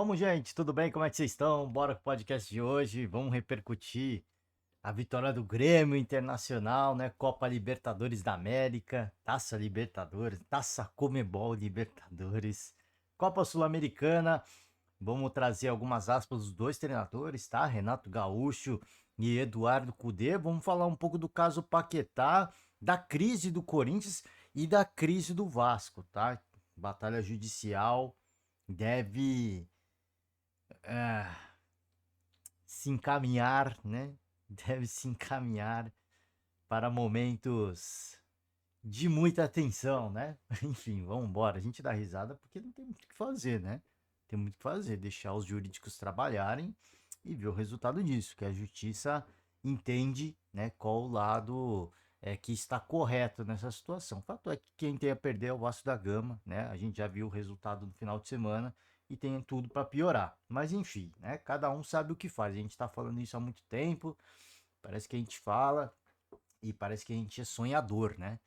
Vamos, gente, tudo bem? Como é que vocês estão? Bora pro podcast de hoje. Vamos repercutir a vitória do Grêmio Internacional, né? Copa Libertadores da América, Taça Libertadores, Taça Comebol Libertadores, Copa Sul-Americana. Vamos trazer algumas aspas dos dois treinadores, tá? Renato Gaúcho e Eduardo Cudê. Vamos falar um pouco do caso Paquetá, da crise do Corinthians e da crise do Vasco, tá? Batalha judicial deve ah, se encaminhar, né? Deve se encaminhar para momentos de muita atenção, né? Enfim, vamos embora. A gente dá risada porque não tem muito o que fazer, né? Tem muito o que fazer, deixar os jurídicos trabalharem e ver o resultado disso, que a justiça entende, né, qual o lado que está correto nessa situação. O fato é que quem tem a perder é o Vasco da Gama, né? A gente já viu o resultado no final de semana e tem tudo para piorar. Mas enfim, né? Cada um sabe o que faz. A gente está falando isso há muito tempo. Parece que a gente fala e parece que a gente é sonhador, né?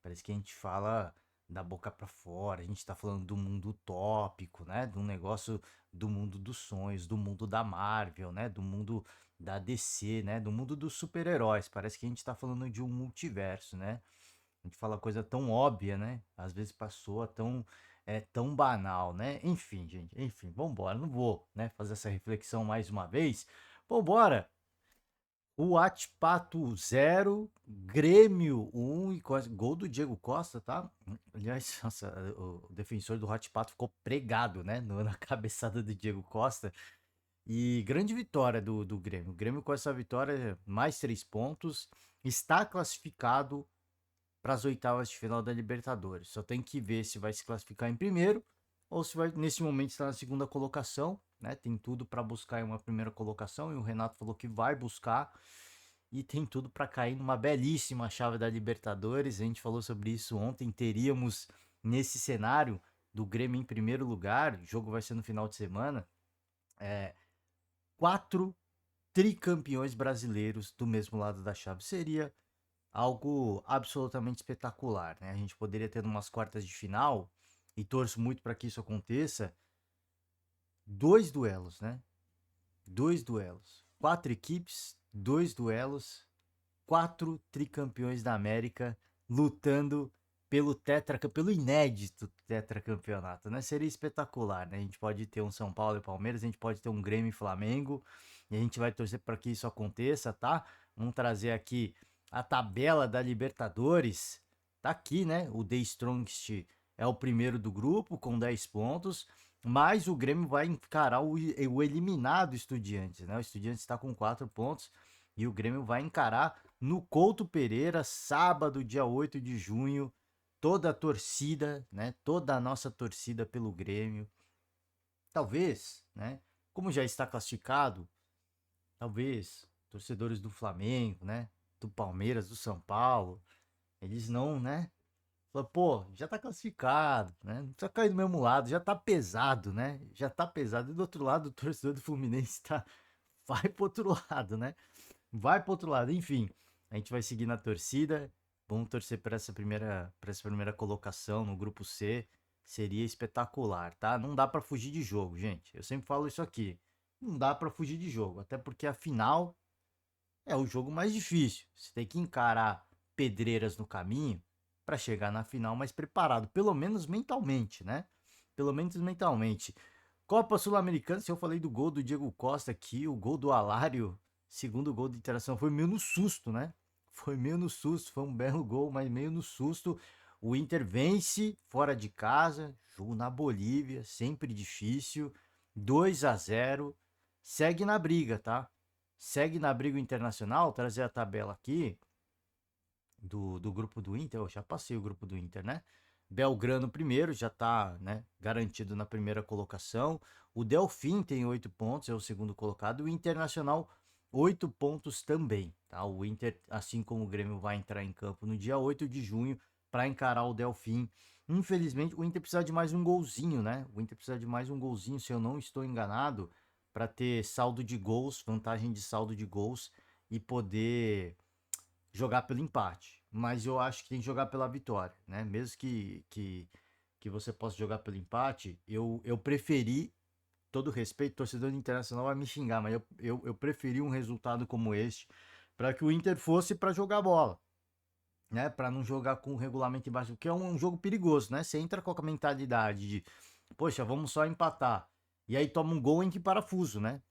Parece que a gente fala da boca para fora, a gente tá falando do mundo utópico, né? Do negócio do mundo dos sonhos, do mundo da Marvel, né? Do mundo da DC, né? Do mundo dos super-heróis. Parece que a gente tá falando de um multiverso, né? A gente fala coisa tão óbvia, né? Às vezes passou tão banal, né? Enfim, gente, enfim, vambora. Não vou, né, fazer essa reflexão mais uma vez. Vambora. O Atipato 0, Grêmio 1 e gol do Diego Costa, tá? Aliás, nossa, o defensor do Atipato ficou pregado, né? Na cabeçada do Diego Costa. E grande vitória do Grêmio. O Grêmio com essa vitória, mais 3 pontos, está classificado para as oitavas de final da Libertadores. Só tem que ver se vai se classificar em primeiro ou se vai, nesse momento, estar na segunda colocação, né? Tem tudo para buscar uma primeira colocação e o Renato falou que vai buscar e tem tudo para cair numa belíssima chave da Libertadores. A gente falou sobre isso ontem. Teríamos nesse cenário do Grêmio em primeiro lugar, o jogo vai ser no final de semana, é, 4 tricampeões brasileiros do mesmo lado da chave. Seria algo absolutamente espetacular, né? A gente poderia ter umas quartas de final, e torço muito para que isso aconteça, 2 duelos, né? 2 duelos. 4 equipes, 2 duelos, 4 tricampeões da América lutando pelo inédito tetracampeonato, né? Seria espetacular, né? A gente pode ter um São Paulo e Palmeiras, a gente pode ter um Grêmio e Flamengo, e a gente vai torcer para que isso aconteça, tá? Vamos trazer aqui a tabela da Libertadores. Tá aqui, né? O The Strongest é o primeiro do grupo com 10 pontos, mas o Grêmio vai encarar o eliminado Estudiantes, né? O Estudiantes está com 4 pontos e o Grêmio vai encarar no Couto Pereira, sábado, dia 8 de junho. Toda a torcida, né? Toda a nossa torcida pelo Grêmio. Talvez, né? Como já está classificado, talvez torcedores do Flamengo, né? Do Palmeiras, do São Paulo, eles não, né? Fala, pô, já tá classificado, né? Não precisa cair do mesmo lado, já tá pesado, né? Já tá pesado. E do outro lado, o torcedor do Fluminense tá. Vai pro outro lado, né? Vai pro outro lado. Enfim, a gente vai seguir na torcida. Vamos torcer para essa primeira colocação no grupo C. Seria espetacular, tá? Não dá para fugir de jogo, gente. Eu sempre falo isso aqui. Não dá para fugir de jogo, até porque a final é o jogo mais difícil. Você tem que encarar pedreiras no caminho para chegar na final mais preparado, pelo menos mentalmente, né? Pelo menos mentalmente. Copa Sul-Americana, se eu falei do gol do Diego Costa aqui, o gol do Alário, segundo gol de interação, foi meio no susto, né? Foi meio no susto, foi um belo gol, mas meio no susto. O Inter vence fora de casa, jogo na Bolívia, sempre difícil, 2-0, segue na briga, tá? Segue na briga internacional, trazer a tabela aqui do grupo do Inter, eu já passei o grupo do Inter, né? Belgrano primeiro, já tá, né, garantido na primeira colocação. O Delfim tem 8 pontos, é o segundo colocado. O Internacional, 8 pontos também, tá? O Inter, assim como o Grêmio, vai entrar em campo no dia 8 de junho para encarar o Delfim. Infelizmente, o Inter precisa de mais um golzinho, né? O Inter precisa de mais um golzinho, se eu não estou enganado, para ter saldo de gols, vantagem de saldo de gols e poder jogar pelo empate, mas eu acho que tem que jogar pela vitória, né? Mesmo que você possa jogar pelo empate, eu preferi todo respeito, o torcedor do Internacional vai me xingar, mas eu preferi um resultado como este para que o Inter fosse para jogar bola, né? Para não jogar com o regulamento embaixo, porque é um jogo perigoso, né? Você entra com a mentalidade de, poxa, vamos só empatar. E aí toma um gol em que parafuso, né?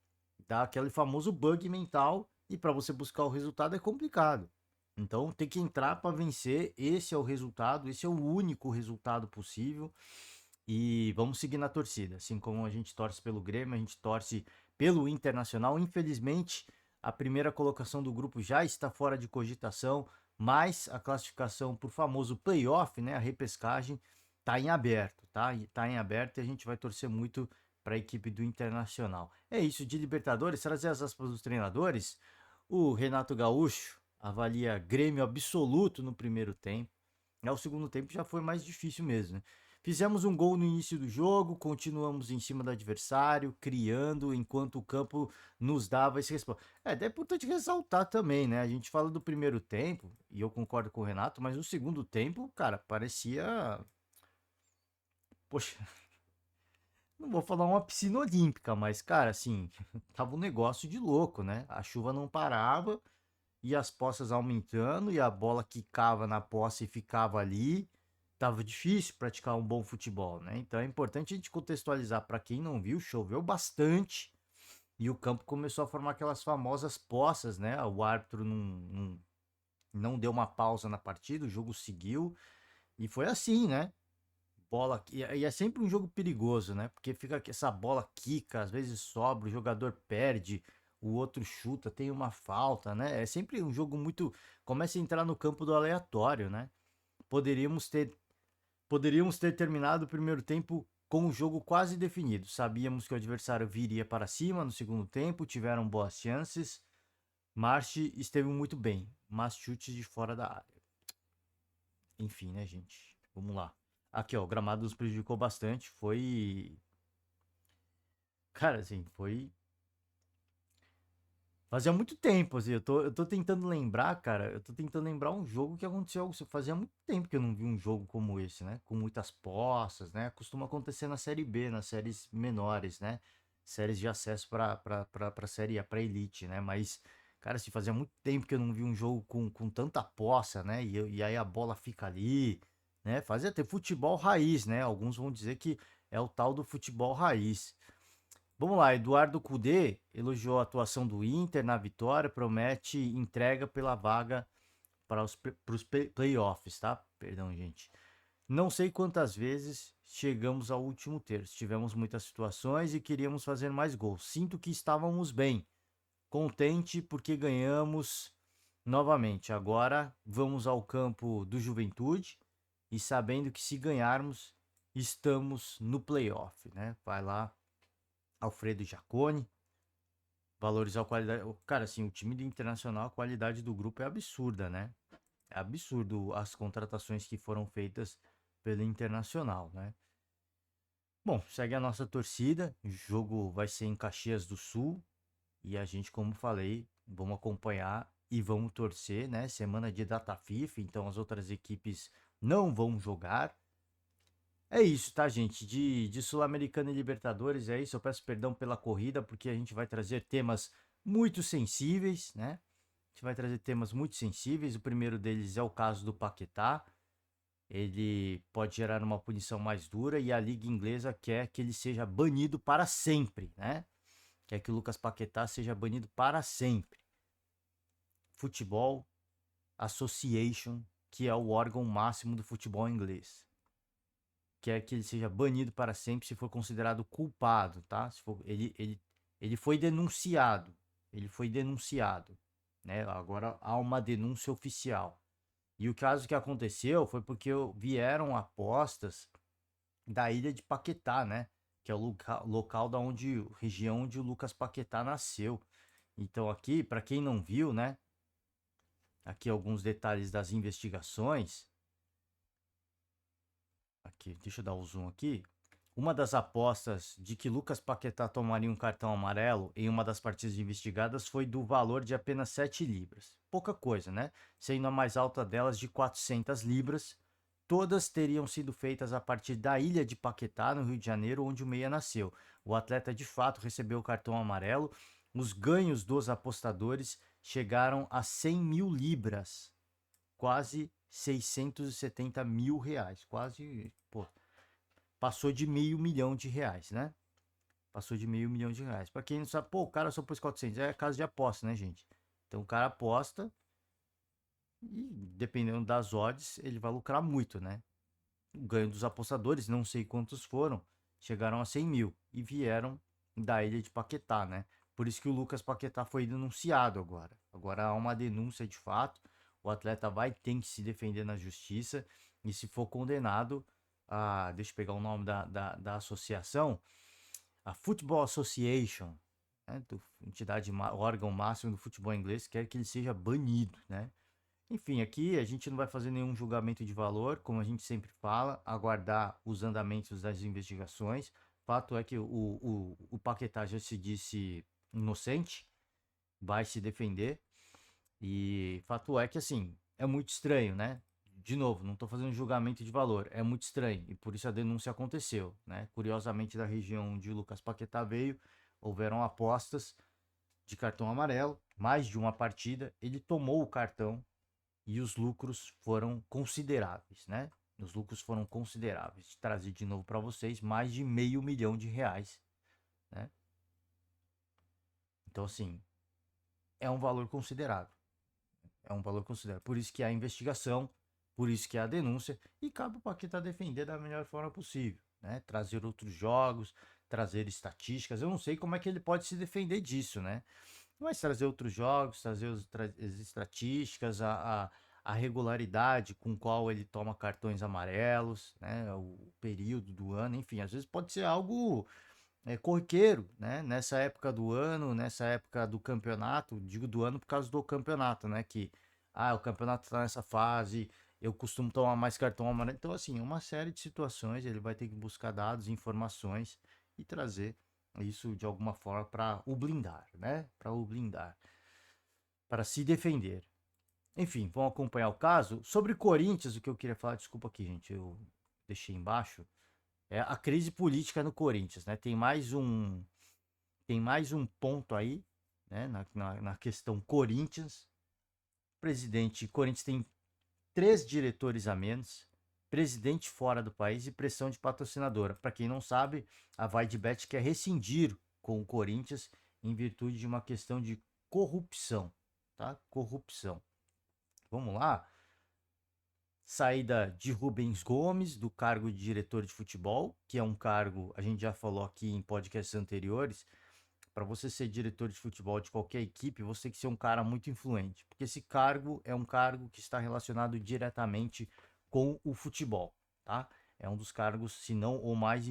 Dá aquele famoso bug mental e para você buscar o resultado é complicado. Então tem que entrar para vencer, esse é o resultado, esse é o único resultado possível. E vamos seguir na torcida. Assim como a gente torce pelo Grêmio, a gente torce pelo Internacional. Infelizmente, a primeira colocação do grupo já está fora de cogitação, mas a classificação por famoso playoff, né, a repescagem, está em aberto, tá? Está em aberto e a gente vai torcer muito para a equipe do Internacional. É isso de Libertadores, trazer as aspas dos treinadores. O Renato Gaúcho avalia Grêmio absoluto no primeiro tempo. O segundo tempo já foi mais difícil mesmo, né? Fizemos um gol no início do jogo, continuamos em cima do adversário, criando, enquanto o campo nos dava esse resposta. É importante ressaltar também, né? A gente fala do primeiro tempo, e eu concordo com o Renato, mas o segundo tempo, cara, parecia. Poxa, não vou falar uma piscina olímpica, mas, cara, assim, tava um negócio de louco, né? A chuva não parava, e as poças aumentando, e a bola quicava na poça e ficava ali. Tava difícil praticar um bom futebol, né? Então é importante a gente contextualizar para quem não viu, choveu bastante e o campo começou a formar aquelas famosas poças, né? O árbitro não deu uma pausa na partida, o jogo seguiu e foi assim, né? Bola e é sempre um jogo perigoso, né? Porque fica que essa bola quica, às vezes sobra, o jogador perde, o outro chuta, tem uma falta, né? É sempre um jogo muito começa a entrar no campo do aleatório, né? Poderíamos ter Poderíamos ter terminado o primeiro tempo com o jogo quase definido. Sabíamos que o adversário viria para cima no segundo tempo, tiveram boas chances. Marchi esteve muito bem, mas chutes de fora da área. Enfim, né, gente? Vamos lá. Aqui, ó, o gramado nos prejudicou bastante. Foi. Cara, assim, foi. Fazia muito tempo, assim. Eu tô tentando lembrar, cara. Eu tô tentando lembrar um jogo que aconteceu. Fazia muito tempo que eu não vi um jogo como esse, né? Com muitas poças, né? Costuma acontecer na Série B, nas séries menores, né? Séries de acesso pra Série A, pra Elite, né? Mas, cara, assim, fazia muito tempo que eu não vi um jogo com tanta poça, né? E aí a bola fica ali, né? Fazia até futebol raiz, né? Alguns vão dizer que é o tal do futebol raiz. Vamos lá, Eduardo Cudê elogiou a atuação do Inter na vitória, promete entrega pela vaga para os playoffs, tá? Perdão, gente. Não sei quantas vezes chegamos ao último terço. Tivemos muitas situações e queríamos fazer mais gols. Sinto que estávamos bem. Contente porque ganhamos novamente. Agora vamos ao campo do Juventude e sabendo que se ganharmos, estamos no playoff, né? Vai lá, Alfredo Jaconi. Valorizar a qualidade. Cara, assim, o time do Internacional, a qualidade do grupo é absurda, né? É absurdo as contratações que foram feitas pelo Internacional, né? Bom, segue a nossa torcida. O jogo vai ser em Caxias do Sul. E a gente, como falei, vamos acompanhar e vamos torcer, né? Semana de data FIFA, então as outras equipes não vão jogar. É isso, tá, gente? De Sul-Americana e Libertadores, é isso. Eu peço perdão pela corrida, porque a gente vai trazer temas muito sensíveis, né? A gente vai trazer temas muito sensíveis. O primeiro deles é o caso do Paquetá. Ele pode gerar uma punição mais dura e a Liga Inglesa quer que ele seja banido para sempre, né? Quer que o Lucas Paquetá seja banido para sempre. Futebol Association, que é o órgão máximo do futebol inglês, quer que ele seja banido para sempre se for considerado culpado, tá? Se for, ele foi denunciado, né? Agora há uma denúncia oficial. E o caso que aconteceu foi porque vieram apostas da ilha de Paquetá, né? Que é o local da onde, região onde o Lucas Paquetá nasceu. Então aqui, para quem não viu, né? Aqui alguns detalhes das investigações. Aqui, deixa eu dar o zoom aqui. Uma das apostas de que Lucas Paquetá tomaria um cartão amarelo em uma das partidas investigadas foi do valor de apenas 7 libras. Pouca coisa, né? Sendo a mais alta delas de 400 libras. Todas teriam sido feitas a partir da ilha de Paquetá, no Rio de Janeiro, onde o Meia nasceu. O atleta de fato recebeu o cartão amarelo. Os ganhos dos apostadores chegaram a 100 mil libras, quase 670 mil reais, quase, pô, passou de R$ 500 mil, né? Passou de R$ 500 mil. Pra quem não sabe, pô, o cara só pôs 400, é casa de aposta, né, gente? Então o cara aposta e dependendo das odds, ele vai lucrar muito, né? O ganho dos apostadores, não sei quantos foram, chegaram a 100 mil e vieram da ilha de Paquetá, né? Por isso que o Lucas Paquetá foi denunciado agora. Agora há uma denúncia de fato, o atleta vai ter que se defender na justiça e se for condenado a, deixa eu pegar o nome da associação, a Football Association, né, entidade, órgão máximo do futebol inglês, quer que ele seja banido, né? Enfim, aqui a gente não vai fazer nenhum julgamento de valor, como a gente sempre fala, aguardar os andamentos das investigações. Fato é que o Paquetá já se disse inocente, vai se defender. E fato é que, assim, é muito estranho, né? De novo, não estou fazendo julgamento de valor, é muito estranho e por isso a denúncia aconteceu, né? Curiosamente, da região onde o Lucas Paquetá veio, houveram apostas de cartão amarelo, mais de uma partida, ele tomou o cartão e os lucros foram consideráveis, né? Os lucros foram consideráveis. Trazer de novo para vocês mais de R$ 500 mil, né? Então, assim, é um valor considerável. É um valor considerável. Por isso que há investigação, por isso que há denúncia, e cabe o Paquetá defender da melhor forma possível, né? Trazer outros jogos, trazer estatísticas. Eu não sei como é que ele pode se defender disso, né? Mas trazer outros jogos, trazer as estatísticas, a regularidade com qual ele toma cartões amarelos, né? O período do ano, enfim, às vezes pode ser algo corriqueiro, né? Nessa época do ano, nessa época do campeonato, digo do ano por causa do campeonato, né? Que, o campeonato tá nessa fase, eu costumo tomar mais cartão amarelo. Então, assim, uma série de situações, ele vai ter que buscar dados, informações e trazer isso de alguma forma para o blindar, né? Para o blindar, para se defender. Enfim, vamos acompanhar o caso. Sobre Corinthians, o que eu queria falar, desculpa aqui, gente, eu deixei embaixo, é a crise política no Corinthians, né? Tem mais um ponto aí, né? Na questão Corinthians. Presidente, Corinthians tem 3 diretores a menos, presidente fora do país e pressão de patrocinadora. Para quem não sabe, a Vaidbet quer rescindir com o Corinthians em virtude de uma questão de corrupção, tá? Corrupção. Vamos lá. Saída de Rubens Gomes do cargo de diretor de futebol, que é um cargo, a gente já falou aqui em podcasts anteriores, para você ser diretor de futebol de qualquer equipe, você tem que ser um cara muito influente, porque esse cargo é um cargo que está relacionado diretamente com o futebol, tá? É um dos cargos, se não o mais,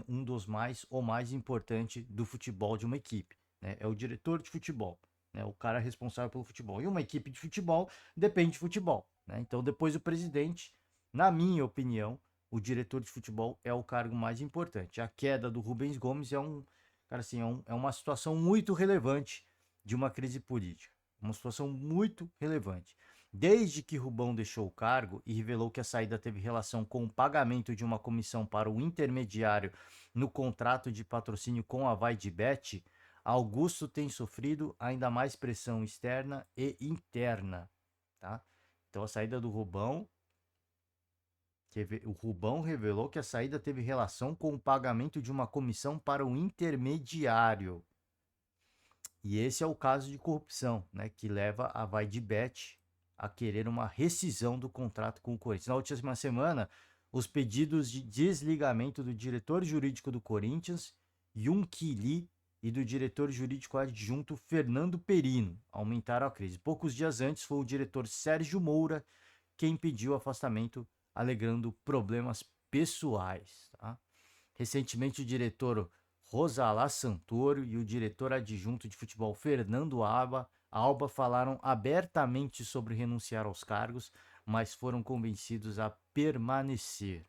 um dos mais ou mais importante do futebol de uma equipe, né? É o diretor de futebol, né? O cara responsável pelo futebol. E uma equipe de futebol depende de futebol, né? Então, depois do presidente, na minha opinião, o diretor de futebol é o cargo mais importante. A queda do Rubens Gomes cara, assim, é uma situação muito relevante de uma crise política. Uma situação muito relevante. Desde que Rubão deixou o cargo e revelou que a saída teve relação com o pagamento de uma comissão para o intermediário no contrato de patrocínio com a Vaidbet, Augusto tem sofrido ainda mais pressão externa e interna, tá? Então a saída do Rubão, o Rubão revelou que a saída teve relação com o pagamento de uma comissão para o intermediário. E esse é o caso de corrupção, né, que leva a Vaidbet a querer uma rescisão do contrato com o Corinthians. Na última semana, os pedidos de desligamento do diretor jurídico do Corinthians, Yunki Lee, e do diretor jurídico adjunto Fernando Perino aumentaram a crise. Poucos dias antes, foi o diretor Sérgio Moura quem pediu afastamento, alegando problemas pessoais. Tá? Recentemente, o diretor Rosalá Santoro e o diretor adjunto de futebol Fernando Alba falaram abertamente sobre renunciar aos cargos, mas foram convencidos a permanecer.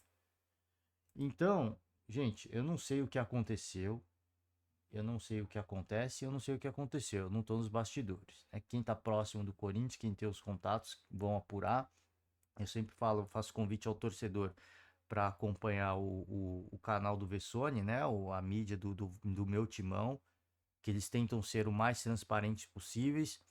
Então, gente, eu não sei o que aconteceu, eu não sei o que acontece, eu não sei o que aconteceu, eu não estou nos bastidores. Né? Quem está próximo do Corinthians, quem tem os contatos, vão apurar. Eu sempre falo, faço convite ao torcedor para acompanhar o canal do Vessone, né? A mídia do meu timão, que eles tentam ser o mais transparentes possíveis,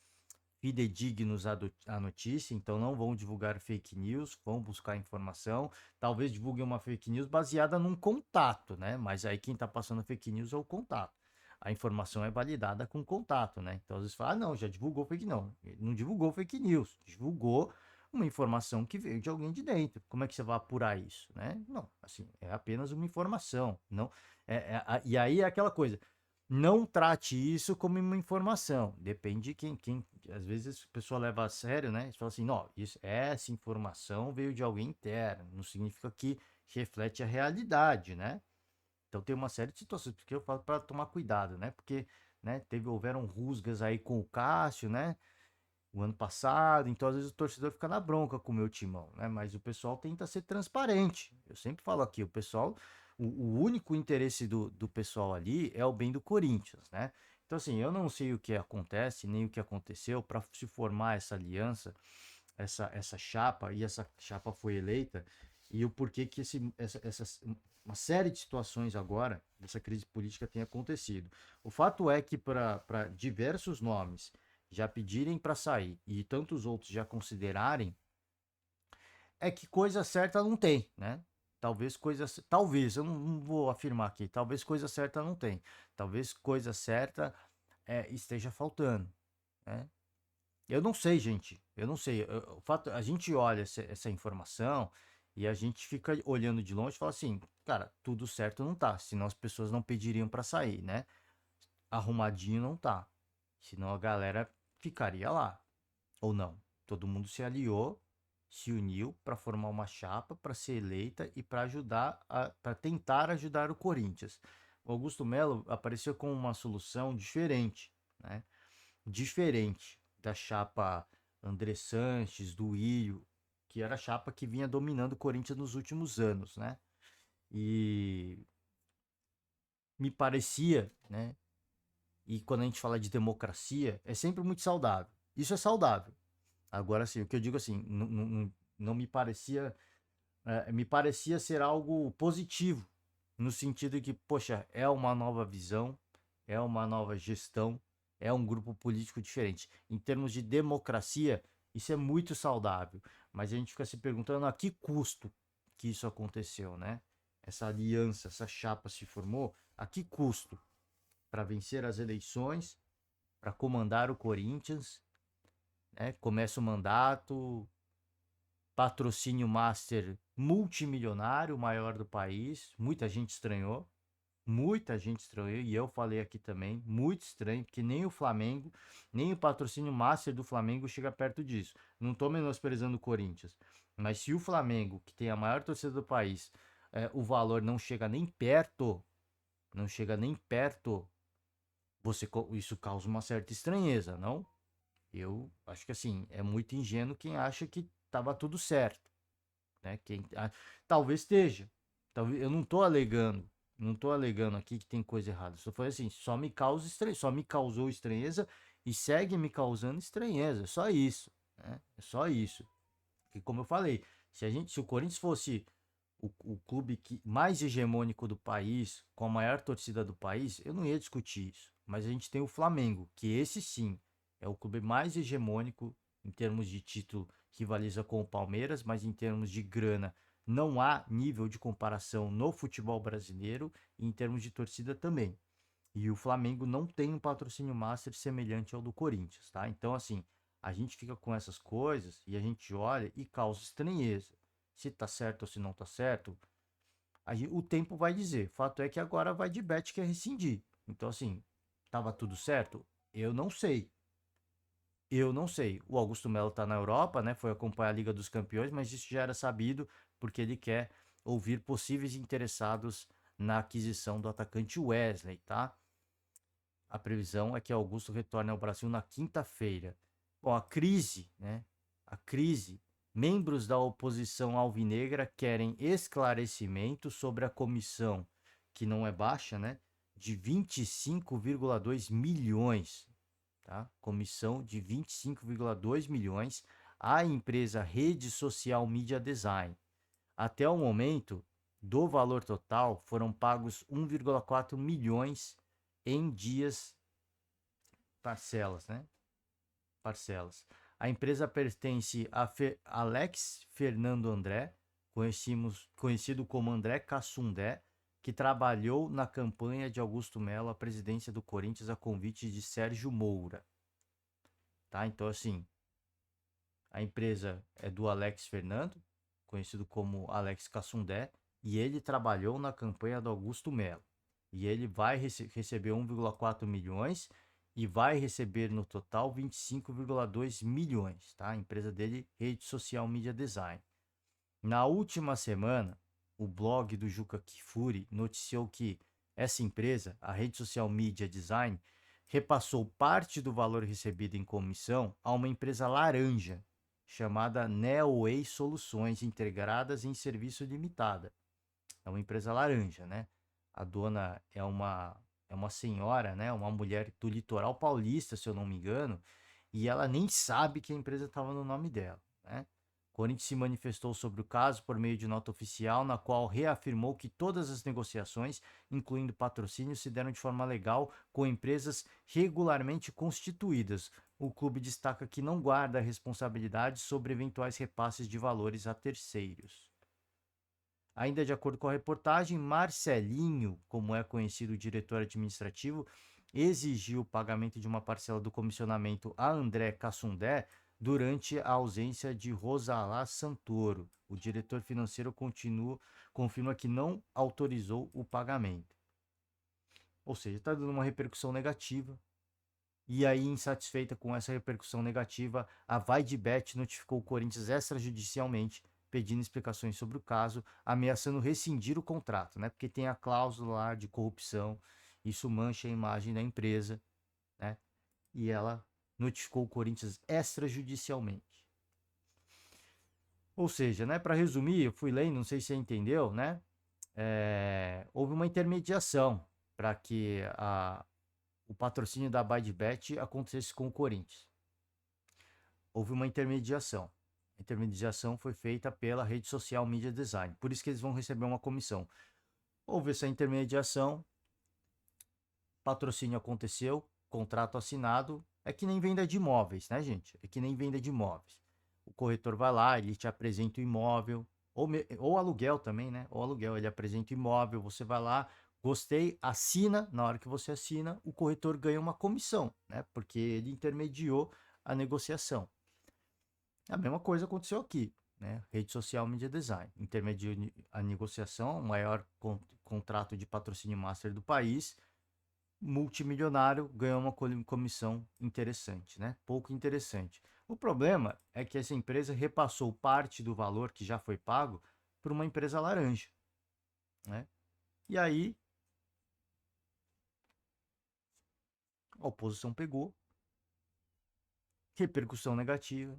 fidedignos à notícia, então não vão divulgar fake news, vão buscar informação, talvez divulguem uma fake news baseada num contato, né? Mas aí quem está passando fake news é o contato. A informação é validada com contato, né? Então às vezes fala, ah, não, já divulgou fake não. Ele não divulgou fake news, divulgou uma informação que veio de alguém de dentro. Como é que você vai apurar isso, né? Não, assim, é apenas uma informação, não e aí é aquela coisa, não trate isso como uma informação. Depende de quem. Às vezes a pessoa leva a sério, né? Você fala assim, não, essa informação veio de alguém interno. Não significa que reflete a realidade, né? Então tem uma série de situações que eu falo para tomar cuidado, né? Porque, né, houveram rusgas aí com o Cássio, né? O ano passado, então às vezes o torcedor fica na bronca com o meu timão, né? Mas o pessoal tenta ser transparente. Eu sempre falo aqui, o pessoal, o único interesse do pessoal ali é o bem do Corinthians, né? Então, assim, eu não sei o que acontece, nem o que aconteceu para se formar essa aliança, essa chapa, e essa chapa foi eleita, e o porquê que uma série de situações agora, dessa crise política tem acontecido. O fato é que para diversos nomes já pedirem para sair e tantos outros já considerarem, é que coisa certa não tem, né? Talvez, eu não vou afirmar aqui, talvez coisa certa não tem. Talvez coisa certa esteja faltando, né? Eu não sei, gente. Eu não sei. O fato, a gente olha essa informação e a gente fica olhando de longe e fala assim, cara, tudo certo não tá, senão as pessoas não pediriam para sair, né? Arrumadinho não tá, senão a galera ficaria lá. Ou não. Todo mundo se aliou, se uniu para formar uma chapa para ser eleita e para para tentar ajudar o Corinthians. O Augusto Melo apareceu com uma solução diferente, né? Diferente da chapa André Sanches, do Ilho, que era a chapa que vinha dominando o Corinthians nos últimos anos, né? E me parecia, né? E quando a gente fala de democracia, é sempre muito saudável. Isso é saudável. Agora, sim, o que eu digo assim, não me parecia, me parecia ser algo positivo, no sentido de que, poxa, é uma nova visão, é uma nova gestão, é um grupo político diferente. Em termos de democracia, isso é muito saudável, mas a gente fica se perguntando a que custo que isso aconteceu, né? Essa aliança, essa chapa se formou, a que custo? Para vencer as eleições, para comandar o Corinthians, né? Começa o mandato, patrocínio master multimilionário, o maior do país. Muita gente estranhou, e eu falei aqui também, muito estranho, porque nem o Flamengo, nem o patrocínio master do Flamengo chega perto disso. Não estou menosprezando o Corinthians, mas se o Flamengo, que tem a maior torcida do país, o valor não chega nem perto, não chega nem perto, isso causa uma certa estranheza, não? Eu acho que assim, é muito ingênuo quem acha que estava tudo certo, né? Talvez esteja. Talvez, eu não tô alegando aqui que tem coisa errada. Só foi assim, só me causou estranheza e segue me causando estranheza. É só isso, né? É só isso. Porque como eu falei, se o Corinthians fosse o clube mais hegemônico do país, com a maior torcida do país, eu não ia discutir isso. Mas a gente tem o Flamengo, que esse sim é o clube mais hegemônico em termos de título, rivaliza com o Palmeiras, mas em termos de grana não há nível de comparação no futebol brasileiro e em termos de torcida também. E o Flamengo não tem um patrocínio master semelhante ao do Corinthians, tá? Então, assim, a gente fica com essas coisas e a gente olha e causa estranheza. Se tá certo ou se não tá certo, o tempo vai dizer. Fato é que agora vai de bet que é rescindir. Então, assim, tava tudo certo? Eu não sei. Eu não sei. O Augusto Melo tá na Europa, né? Foi acompanhar a Liga dos Campeões, mas isso já era sabido porque ele quer ouvir possíveis interessados na aquisição do atacante Wesley, tá? A previsão é que Augusto retorne ao Brasil na quinta-feira. Bom, a crise, né? A crise. Membros da oposição alvinegra querem esclarecimento sobre a comissão, que não é baixa, né? De 25,2 milhões, tá? Comissão de 25,2 milhões à empresa Rede Social Media Design. Até o momento, do valor total, foram pagos 1,4 milhões em dias parcelas, né? Parcelas. A empresa pertence a Alex Fernando André, conhecido como André Cassundé, que trabalhou na campanha de Augusto Melo à presidência do Corinthians a convite de Sérgio Moura. Tá? Então, assim, a empresa é do Alex Fernando, conhecido como Alex Cassundé, e ele trabalhou na campanha do Augusto Melo. E ele vai receber 1,4 milhões e vai receber no total 25,2 milhões, tá? A empresa dele, Rede Social Media Design. Na última semana, o blog do Juca Kfouri noticiou que essa empresa, a Rede Social Media Design, repassou parte do valor recebido em comissão a uma empresa laranja, chamada Neoway Soluções Integradas em Serviço Limitada. É uma empresa laranja, né? A dona é uma senhora, né? Uma mulher do litoral paulista, se eu não me engano, e ela nem sabe que a empresa estava no nome dela, né? Corinthians se manifestou sobre o caso por meio de nota oficial, na qual reafirmou que todas as negociações, incluindo patrocínio, se deram de forma legal com empresas regularmente constituídas. O clube destaca que não guarda responsabilidade sobre eventuais repasses de valores a terceiros. Ainda de acordo com a reportagem, Marcelinho, como é conhecido o diretor administrativo, exigiu o pagamento de uma parcela do comissionamento a André Cassundé durante a ausência de Rosalá Santoro. O diretor financeiro confirma que não autorizou o pagamento. Ou seja, está dando uma repercussão negativa. E aí, insatisfeita com essa repercussão negativa, a VaideBet notificou o Corinthians extrajudicialmente, pedindo explicações sobre o caso, ameaçando rescindir o contrato, né? Porque tem a cláusula lá de corrupção, isso mancha a imagem da empresa, né? E ela notificou o Corinthians extrajudicialmente. Ou seja, né? Para resumir, eu fui lendo, não sei se você entendeu, né? Houve uma intermediação para que o patrocínio da VaideBet acontecesse com o Corinthians. Houve uma intermediação. A intermediação foi feita pela Rede Social Media Design. Por isso que eles vão receber uma comissão. Houve essa intermediação, patrocínio aconteceu, contrato assinado. É que nem venda de imóveis, né, gente? É que nem venda de imóveis. O corretor vai lá, ele te apresenta o imóvel, ou aluguel também, né? Ou aluguel, ele apresenta o imóvel, você vai lá, gostei, assina. Na hora que você assina, o corretor ganha uma comissão, né? Porque ele intermediou a negociação. A mesma coisa aconteceu aqui, né? Rede Social Media Design intermediou a negociação, o maior contrato de patrocínio master do país, multimilionário, ganhou uma comissão interessante, né? Pouco interessante. O problema é que essa empresa repassou parte do valor que já foi pago para uma empresa laranja, né? E aí a oposição pegou, repercussão negativa,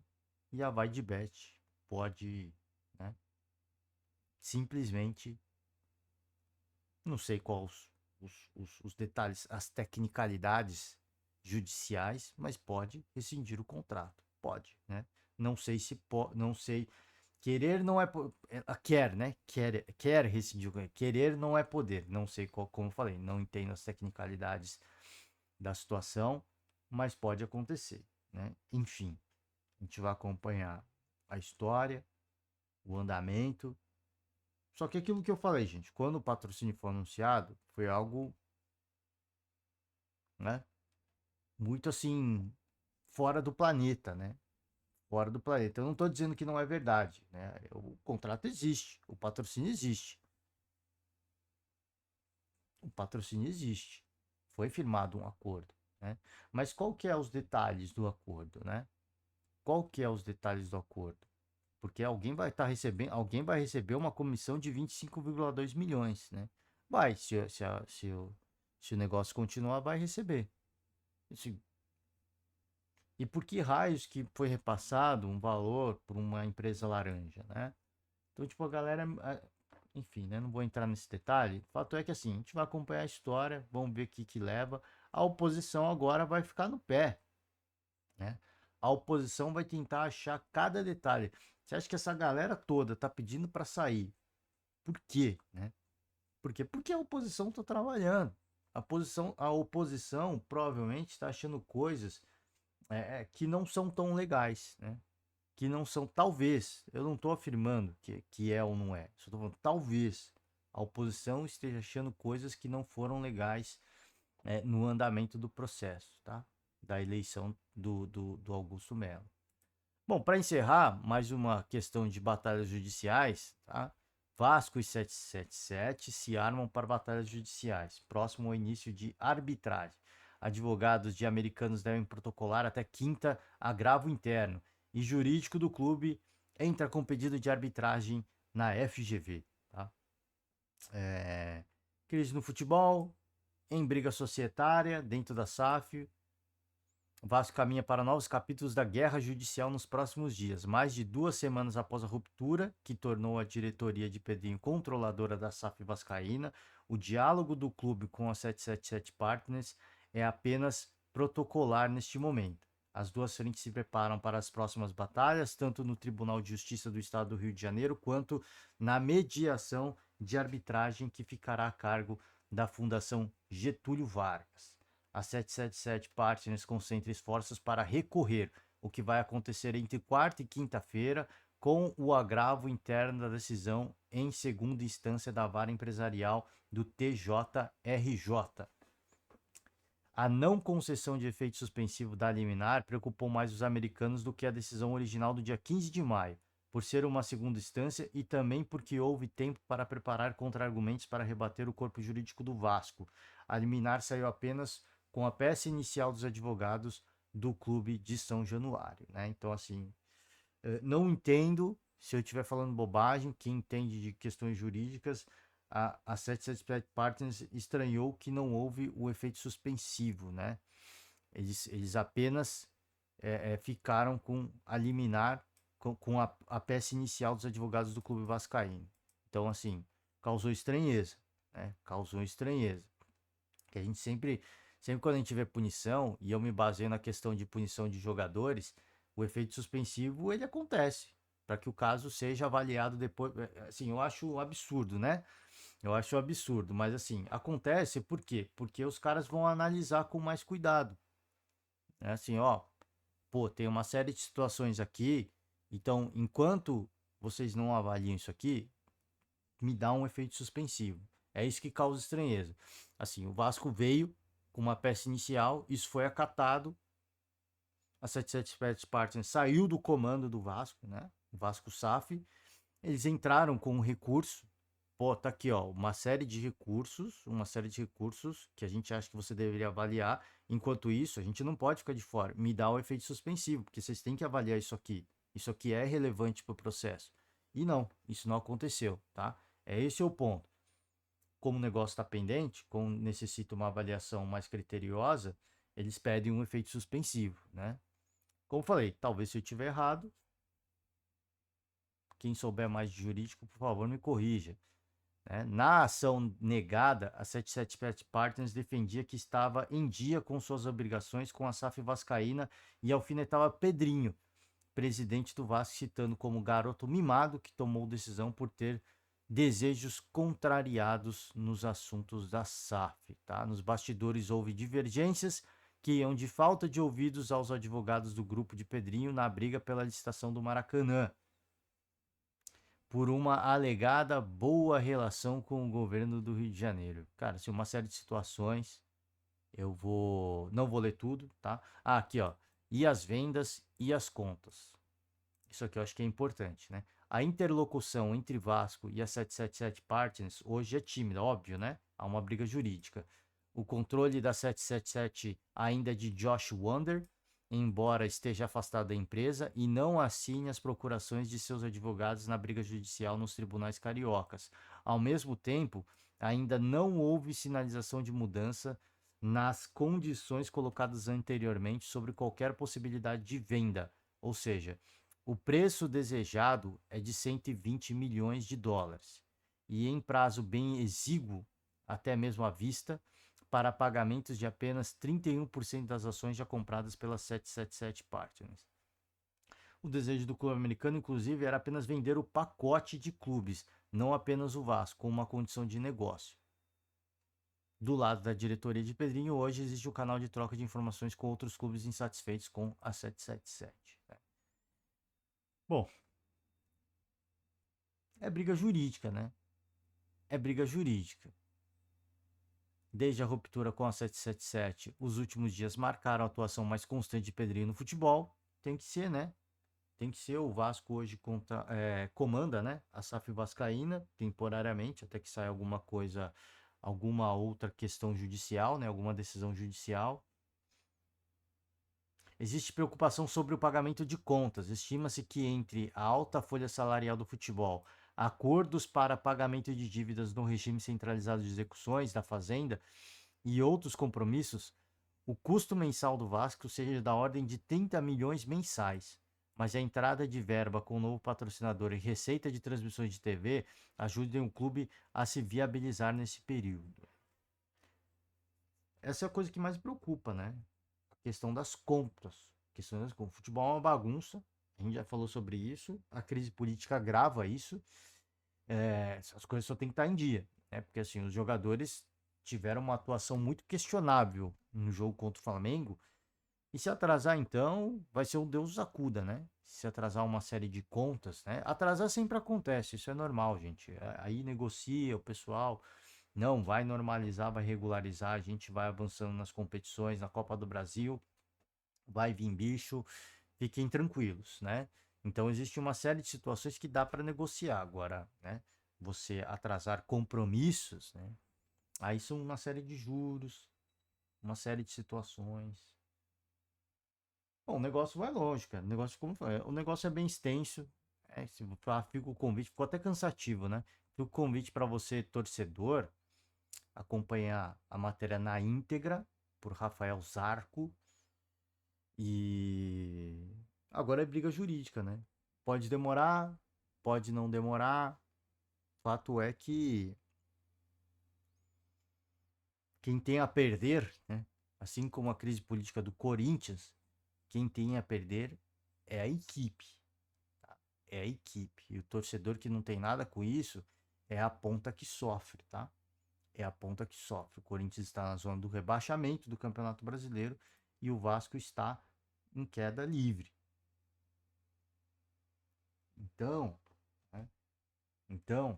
e a VaideBet pode, né, simplesmente, não sei quais os detalhes, as tecnicalidades judiciais, mas pode rescindir o contrato. Pode, né? Não sei se pode, não sei. Querer não é. Quer, né? Quer rescindir o contrato. Querer não é poder. Não sei como falei, não entendo as tecnicalidades da situação, mas pode acontecer, né? Enfim, a gente vai acompanhar a história, o andamento. Só que aquilo que eu falei, gente, quando o patrocínio foi anunciado, foi algo, né, muito assim, fora do planeta, né? Fora do planeta. Eu não estou dizendo que não é verdade, né? O contrato existe, o patrocínio existe. O patrocínio existe. Foi firmado um acordo, né? Mas qual que é os detalhes do acordo, né? Qual que é os detalhes do acordo? Porque alguém vai estar recebendo, alguém vai receber uma comissão de 25,2 milhões, né? Vai, se o negócio continuar, vai receber. Assim, e por que raios que foi repassado um valor por uma empresa laranja, né? Então, tipo, a galera, enfim, né? Não vou entrar nesse detalhe. O fato é que, assim, a gente vai acompanhar a história, vamos ver o que leva. A oposição agora vai ficar no pé, né? A oposição vai tentar achar cada detalhe. Você acha que essa galera toda tá pedindo para sair? Por quê, né? Por quê? Porque a oposição está trabalhando. A oposição provavelmente está achando coisas que não são tão legais, né? Que não são, talvez, eu não estou afirmando que é ou não é, só estou falando, talvez a oposição esteja achando coisas que não foram legais no andamento do processo, tá? Da eleição do Augusto Melo. Bom, para encerrar, mais uma questão de batalhas judiciais, tá? Vasco e 777 se armam para batalhas judiciais, próximo ao início de arbitragem. Advogados de americanos devem protocolar até quinta agravo interno e jurídico do clube entra com pedido de arbitragem na FGV. Tá? Crise no futebol, em briga societária dentro da SAF, o Vasco caminha para novos capítulos da guerra judicial nos próximos dias. Mais de 2 semanas após a ruptura, que tornou a diretoria de Pedrinho controladora da SAF Vascaína, o diálogo do clube com a 777 Partners é apenas protocolar neste momento. As duas frentes se preparam para as próximas batalhas, tanto no Tribunal de Justiça do Estado do Rio de Janeiro, quanto na mediação de arbitragem que ficará a cargo da Fundação Getúlio Vargas. A 777 Partners concentra esforços para recorrer, o que vai acontecer entre quarta e quinta-feira, com o agravo interno da decisão em segunda instância da vara empresarial do TJRJ. A não concessão de efeito suspensivo da liminar preocupou mais os americanos do que a decisão original do dia 15 de maio, por ser uma segunda instância e também porque houve tempo para preparar contra-argumentos para rebater o corpo jurídico do Vasco. A liminar saiu apenas com a peça inicial dos advogados do clube de São Januário, né? Então, assim, não entendo se eu estiver falando bobagem. Quem entende de questões jurídicas, a 777 Partners estranhou que não houve o efeito suspensivo, né? Eles apenas ficaram com a liminar, com a peça inicial dos advogados do clube vascaíno. Então, assim, causou estranheza, né? Causou estranheza. Que a gente sempre quando a gente vê punição, e eu me baseio na questão de punição de jogadores, o efeito suspensivo ele acontece para que o caso seja avaliado depois. Assim, eu acho um absurdo, né? Eu acho um absurdo, mas assim, acontece por quê? Porque os caras vão analisar com mais cuidado. É assim, ó, pô, tem uma série de situações aqui, então enquanto vocês não avaliam isso aqui, me dá um efeito suspensivo. É isso que causa estranheza. Assim, o Vasco veio com uma peça inicial, isso foi acatado, a 777 Partners saiu do comando do Vasco, né? O Vasco SAF, eles entraram com um recurso. Pô, tá aqui, ó, uma série de recursos que a gente acha que você deveria avaliar. Enquanto isso, a gente não pode ficar de fora. Me dá o efeito suspensivo, porque vocês têm que avaliar isso aqui. Isso aqui é relevante para o processo. E não, isso não aconteceu, tá? Esse é o ponto. Como o negócio está pendente, como necessita uma avaliação mais criteriosa, eles pedem um efeito suspensivo, né? Como falei, talvez se eu estiver errado, quem souber mais de jurídico, por favor, me corrija. Né? Na ação negada, a 777 Partners defendia que estava em dia com suas obrigações com a SAF Vascaína e alfinetava Pedrinho, presidente do Vasco, citando como garoto mimado que tomou decisão por ter desejos contrariados nos assuntos da SAF. Tá? Nos bastidores houve divergências que iam de falta de ouvidos aos advogados do grupo de Pedrinho na briga pela licitação do Maracanã, por uma alegada boa relação com o governo do Rio de Janeiro. Cara, assim, uma série de situações. Não vou ler tudo, tá? Ah, aqui, ó. E as vendas e as contas. Isso aqui eu acho que é importante, né? A interlocução entre Vasco e a 777 Partners hoje é tímida, óbvio, né? Há uma briga jurídica. O controle da 777 ainda é de Josh Wander, embora esteja afastado da empresa e não assine as procurações de seus advogados na briga judicial nos tribunais cariocas. Ao mesmo tempo, ainda não houve sinalização de mudança nas condições colocadas anteriormente sobre qualquer possibilidade de venda, ou seja, o preço desejado é de 120 milhões de dólares e em prazo bem exíguo, até mesmo à vista, para pagamentos de apenas 31% das ações já compradas pela 777 Partners. O desejo do clube americano, inclusive, era apenas vender o pacote de clubes, não apenas o Vasco, com uma condição de negócio. Do lado da diretoria de Pedrinho, hoje existe o canal de troca de informações com outros clubes insatisfeitos com a 777. Né? Bom, é briga jurídica, né? É briga jurídica. Desde a ruptura com a 777, os últimos dias marcaram a atuação mais constante de Pedrinho no futebol. Tem que ser, né? Tem que ser. O Vasco hoje comanda, né? A SAF Vascaína, temporariamente, até que saia alguma coisa, alguma outra questão judicial, né? Alguma decisão judicial. Existe preocupação sobre o pagamento de contas. Estima-se que entre a alta folha salarial do futebol, acordos para pagamento de dívidas no regime centralizado de execuções da Fazenda e outros compromissos, o custo mensal do Vasco seja da ordem de 30 milhões mensais. Mas a entrada de verba com o novo patrocinador e receita de transmissões de TV ajudem o clube a se viabilizar nesse período. Essa é a coisa que mais preocupa, né? Questão das contas. O futebol é uma bagunça. A gente já falou sobre isso. A crise política agrava isso. As coisas só tem que estar em dia. Né? Porque assim, os jogadores tiveram uma atuação muito questionável no jogo contra o Flamengo. E se atrasar, então, vai ser um Deus nos acuda, né? Se atrasar uma série de contas, né? Atrasar sempre acontece, isso é normal, gente. Aí negocia o pessoal. Não, vai normalizar, vai regularizar, a gente vai avançando nas competições, na Copa do Brasil, vai vir bicho, fiquem tranquilos, né? Então existe uma série de situações que dá para negociar agora, né? Você atrasar compromissos, né? Aí são uma série de juros, uma série de situações. Bom, o negócio vai longe, cara. O negócio, o negócio é bem extenso. Fica o convite, ficou até cansativo, né? Fica o convite para você, torcedor, acompanhar a matéria na íntegra por Rafael Zarco. E agora é briga jurídica, né? Pode demorar, pode não demorar. Fato é que quem tem a perder, né? Assim como a crise política do Corinthians, quem tem a perder é a equipe. Tá? É a equipe. E o torcedor que não tem nada com isso é a ponta que sofre, tá? É a ponta que sofre. O Corinthians está na zona do rebaixamento do Campeonato Brasileiro e o Vasco está em queda livre. Então, né? Então,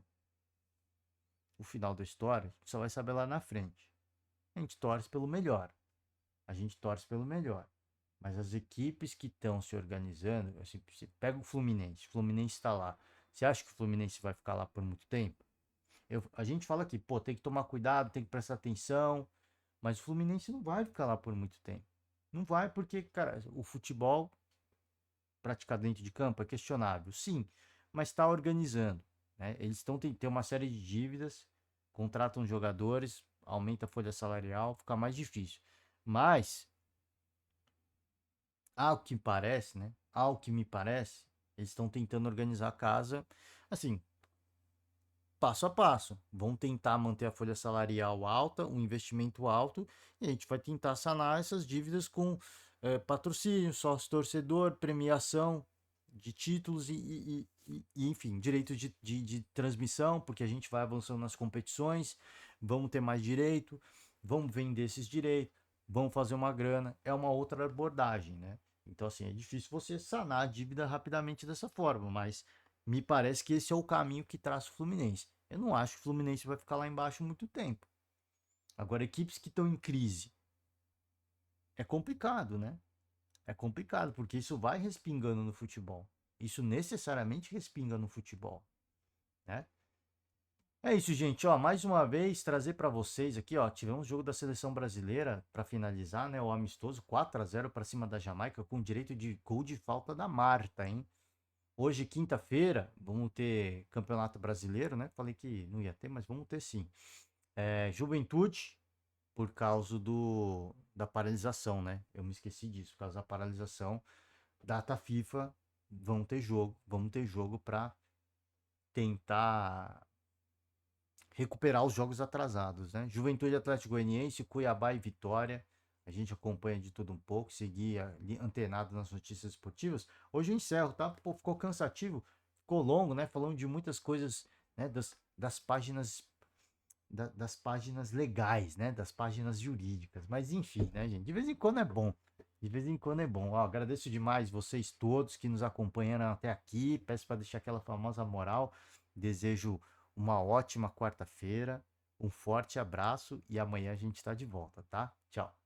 o final da história a gente só vai saber lá na frente. A gente torce pelo melhor. A gente torce pelo melhor. Mas as equipes que estão se organizando, assim, você pega o Fluminense está lá. Você acha que o Fluminense vai ficar lá por muito tempo? A gente fala aqui, pô, tem que tomar cuidado, tem que prestar atenção, mas o Fluminense não vai ficar lá por muito tempo. Não vai porque, cara, o futebol praticado dentro de campo é questionável, sim, mas está organizando. Né? Eles estão tem uma série de dívidas, contratam jogadores, aumenta a folha salarial, fica mais difícil. Mas, ao que parece, né? Ao que me parece, eles estão tentando organizar a casa, assim, passo a passo. Vão tentar manter a folha salarial alta, um investimento alto, e a gente vai tentar sanar essas dívidas com patrocínio, sócio torcedor, premiação de títulos enfim, direitos de transmissão, porque a gente vai avançando nas competições, vamos ter mais direito, vamos vender esses direitos, vamos fazer uma grana. É uma outra abordagem, né? Então, assim, é difícil você sanar a dívida rapidamente dessa forma, mas me parece que esse é o caminho que traça o Fluminense. Eu não acho que o Fluminense vai ficar lá embaixo muito tempo. Agora, equipes que estão em crise, é complicado, né? É complicado, porque isso vai respingando no futebol. Isso necessariamente respinga no futebol, né? É isso, gente, ó, mais uma vez trazer para vocês aqui, ó, tivemos jogo da seleção brasileira para finalizar, né, o amistoso 4-0 para cima da Jamaica com direito de gol de falta da Marta, hein? Hoje, quinta-feira, vamos ter Campeonato Brasileiro, né? Falei que não ia ter, mas vamos ter sim. Juventude, por causa da paralisação, né? Eu me esqueci disso, por causa da paralisação. Data FIFA, vamos ter jogo para tentar recuperar os jogos atrasados, né? Juventude, Atlético Goianiense, Cuiabá e Vitória. A gente acompanha de tudo um pouco, seguir antenado nas notícias esportivas. Hoje eu encerro, tá? Pô, ficou cansativo, ficou longo, né? Falando de muitas coisas, né? Das páginas das páginas legais, né? Das páginas jurídicas. Mas enfim, né, gente? De vez em quando é bom. De vez em quando é bom. Ó, agradeço demais vocês todos que nos acompanharam até aqui. Peço para deixar aquela famosa moral. Desejo uma ótima quarta-feira. Um forte abraço e amanhã a gente está de volta, tá? Tchau.